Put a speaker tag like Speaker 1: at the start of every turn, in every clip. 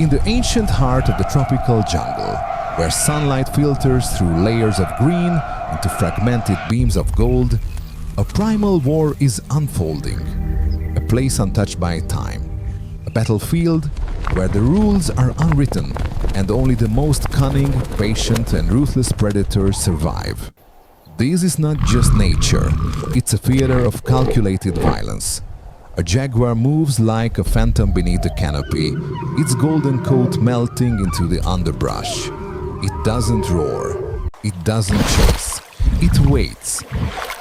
Speaker 1: In the ancient heart of the tropical jungle, where sunlight filters through layers of green into fragmented beams of gold, a primal war is unfolding. A place untouched by time. A battlefield where the rules are unwritten and only the most cunning, patient and ruthless predators survive. This is not just nature, it's a theater of calculated violence. A jaguar moves like a phantom beneath the canopy, its golden coat melting into the underbrush. It doesn't roar, it doesn't chase, it waits.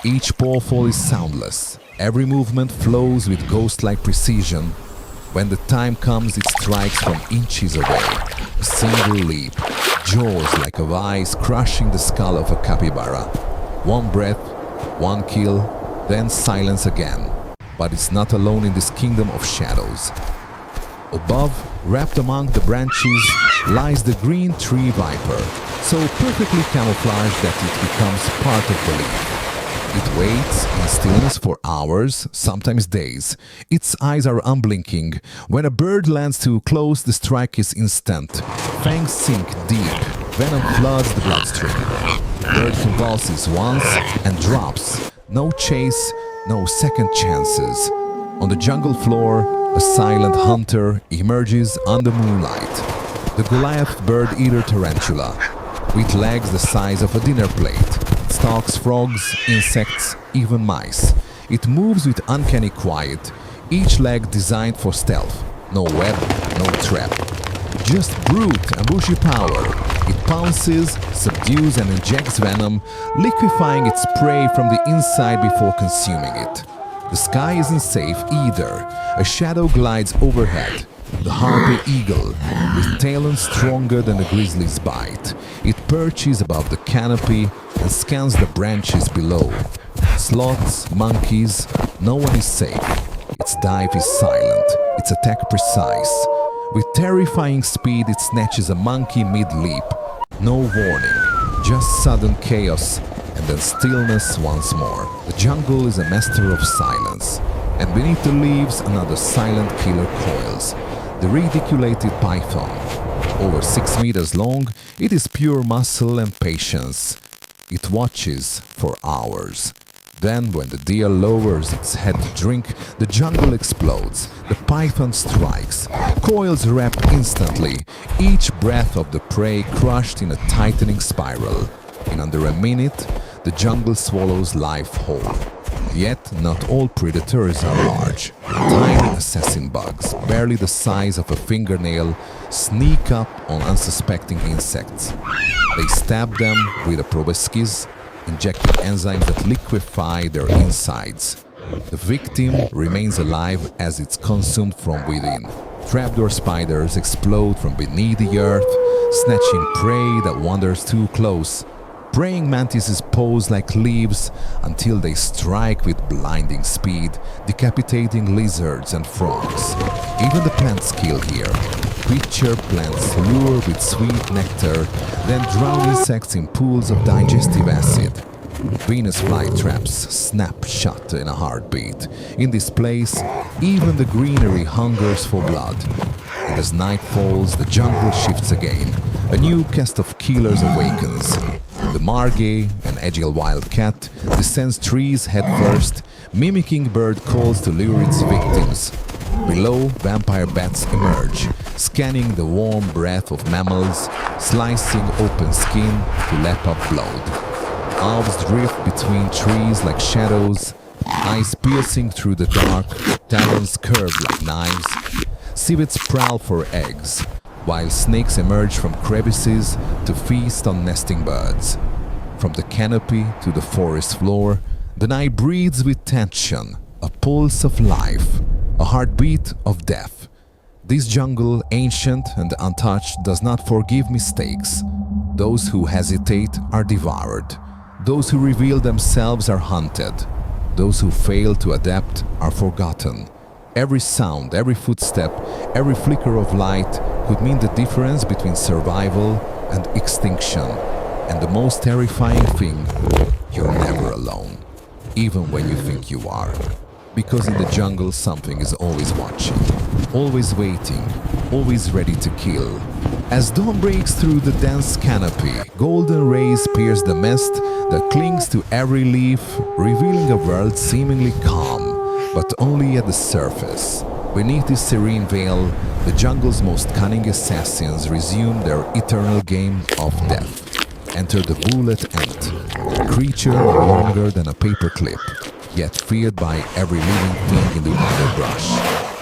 Speaker 1: Each pawful is soundless, every movement flows with ghost-like precision. When the time comes, it strikes from inches away. A single leap, jaws like a vise crushing the skull of a capybara. One breath, one kill, then silence again. But it's not alone in this kingdom of shadows. Above, wrapped among the branches, lies the green tree viper, so perfectly camouflaged that it becomes part of the leaf. It waits in stillness for hours, sometimes days. Its eyes are unblinking. When a bird lands too close, the strike is instant. Fangs sink deep. Venom floods the bloodstream. Bird convulses once and drops. No chase, no second chances. On the jungle floor, a silent hunter emerges under moonlight. The Goliath bird-eater tarantula, with legs the size of a dinner plate. It stalks frogs, insects, even mice. It moves with uncanny quiet, each leg designed for stealth. No web, no trap. Just brute and bushy power. It pounces, subdues and injects venom, liquefying its prey from the inside before consuming it. The sky isn't safe either. A shadow glides overhead. The harpy eagle, with talons stronger than a grizzly's bite. It perches above the canopy and scans the branches below. Sloths, monkeys, no one is safe. Its dive is silent, its attack precise. With terrifying speed, it snatches a monkey mid-leap. No warning, just sudden chaos, and then stillness once more. The jungle is a master of silence, and beneath the leaves another silent killer coils. The reticulated python. Over 6 meters long, it is pure muscle and patience. It watches for hours. Then, when the deer lowers its head to drink, the jungle explodes. The python strikes. Coils wrap instantly, each breath of the prey crushed in a tightening spiral. In under a minute, the jungle swallows life whole. Yet, not all predators are large. Tiny assassin bugs, barely the size of a fingernail, sneak up on unsuspecting insects. They stab them with a proboscis, injecting enzymes that liquefy their insides. The victim remains alive as it's consumed from within. Trapdoor spiders explode from beneath the earth, snatching prey that wanders too close. Praying mantises pose like leaves until they strike with blinding speed, decapitating lizards and frogs. Even the plants kill here. Creature plants lure with sweet nectar, then drown insects in pools of digestive acid. Venus flytraps snap shut in a heartbeat. In this place, even the greenery hungers for blood. And as night falls, the jungle shifts again. A new cast of killers awakens. The margay, an agile wildcat, descends trees headfirst, mimicking bird calls to lure its victims. Below, vampire bats emerge, scanning the warm breath of mammals, slicing open skin to lap up blood. Owls drift between trees like shadows, eyes piercing through the dark, talons curved like knives. Civets prowl for eggs, while snakes emerge from crevices to feast on nesting birds. From the canopy to the forest floor, the night breathes with tension, a pulse of life, a heartbeat of death. This jungle, ancient and untouched, does not forgive mistakes. Those who hesitate are devoured. Those who reveal themselves are hunted. Those who fail to adapt are forgotten. Every sound, every footstep, every flicker of light could mean the difference between survival and extinction. And the most terrifying thing, you're never alone, even when you think you are. Because in the jungle something is always watching, always waiting, always ready to kill. As dawn breaks through the dense canopy, golden rays pierce the mist that clings to every leaf, revealing a world seemingly calm, but only at the surface. Beneath this serene veil, the jungle's most cunning assassins resume their eternal game of death. Enter the bullet ant, a creature no longer than a paperclip, yet feared by every living thing in the underbrush.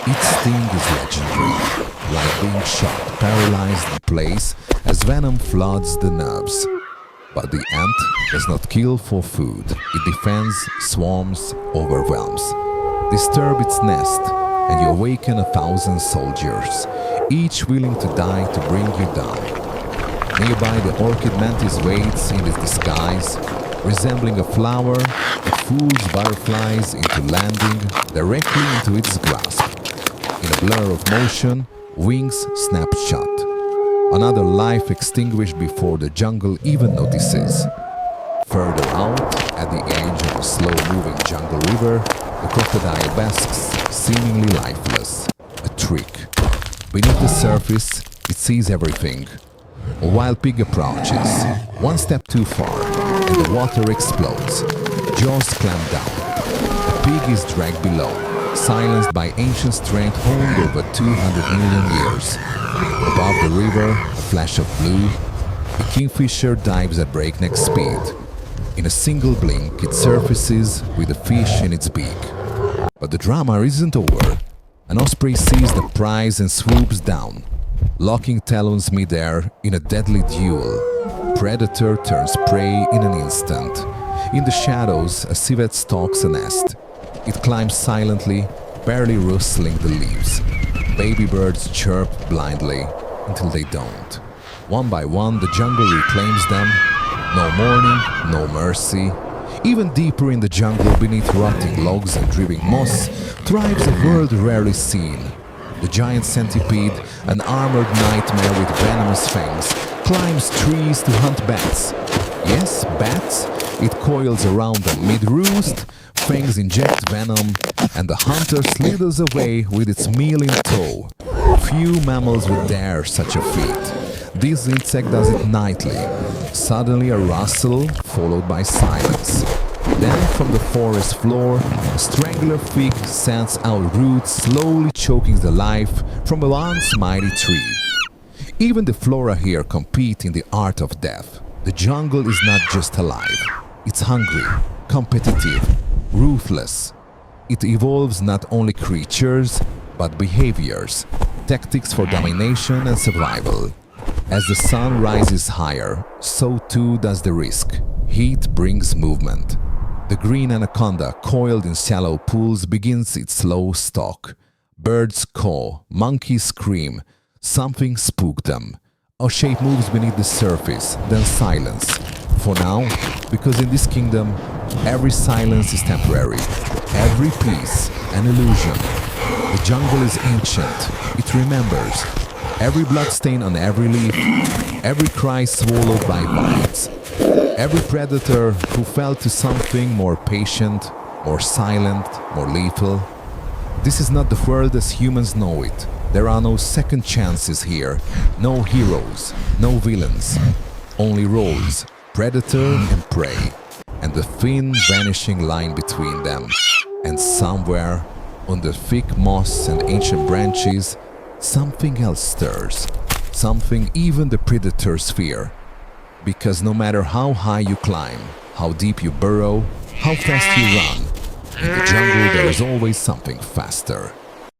Speaker 1: Its sting is legendary, like being shot, paralyzed in place as venom floods the nerves. But the ant does not kill for food. It defends, swarms, overwhelms. Disturb its nest, and you awaken 1,000 soldiers, each willing to die to bring you down. Nearby, the orchid mantis waits in its disguise, resembling a flower that fools butterflies into landing directly into its grasp. In a blur of motion, wings snap shut. Another life extinguished before the jungle even notices. Further out, at the edge of a slow-moving jungle river, the crocodile basks, seemingly lifeless. A trick. Beneath the surface, it sees everything. A wild pig approaches, one step too far, and the water explodes. Jaws clamp down. The pig is dragged below, silenced by ancient strength honed over 200 million years. Above the river, a flash of blue, a kingfisher dives at breakneck speed. In a single blink, it surfaces with a fish in its beak. But the drama isn't over. An osprey sees the prize and swoops down, locking talons midair in a deadly duel. Predator turns prey in an instant. In the shadows, a civet stalks a nest. It climbs silently, barely rustling the leaves. Baby birds chirp blindly until they don't. One by one, the jungle reclaims them. No mourning, no mercy. Even deeper in the jungle, beneath rotting logs and driving moss, thrives a world rarely seen. The giant centipede, an armored nightmare with venomous fangs, climbs trees to hunt bats. Yes, bats. It coils around them mid-roost, fangs inject venom, and the hunter slithers away with its meal in tow. Few mammals would dare such a feat. This insect does it nightly. Suddenly a rustle, followed by silence. Then from the forest floor, a strangler fig sends out roots, slowly choking the life from a once mighty tree. Even the flora here compete in the art of death. The jungle is not just alive. It's hungry, competitive, ruthless. It evolves not only creatures, but behaviors, tactics for domination and survival. As the sun rises higher, so too does the risk. Heat brings movement. The green anaconda, coiled in shallow pools, begins its slow stalk. Birds caw, monkeys scream. Something spooked them. A shape moves beneath the surface, then silence. For now, because in this kingdom, every silence is temporary. Every peace, an illusion. The jungle is ancient. It remembers. Every bloodstain on every leaf, every cry swallowed by vines. Every predator who fell to something more patient, more silent, more lethal. This is not the world as humans know it. There are no second chances here, no heroes, no villains. Only roles, predator and prey, and the thin vanishing line between them. And somewhere, under thick moss and ancient branches, something else stirs, something even the predators fear. Because no matter how high you climb, how deep you burrow, how fast you run, in the jungle there is always something faster.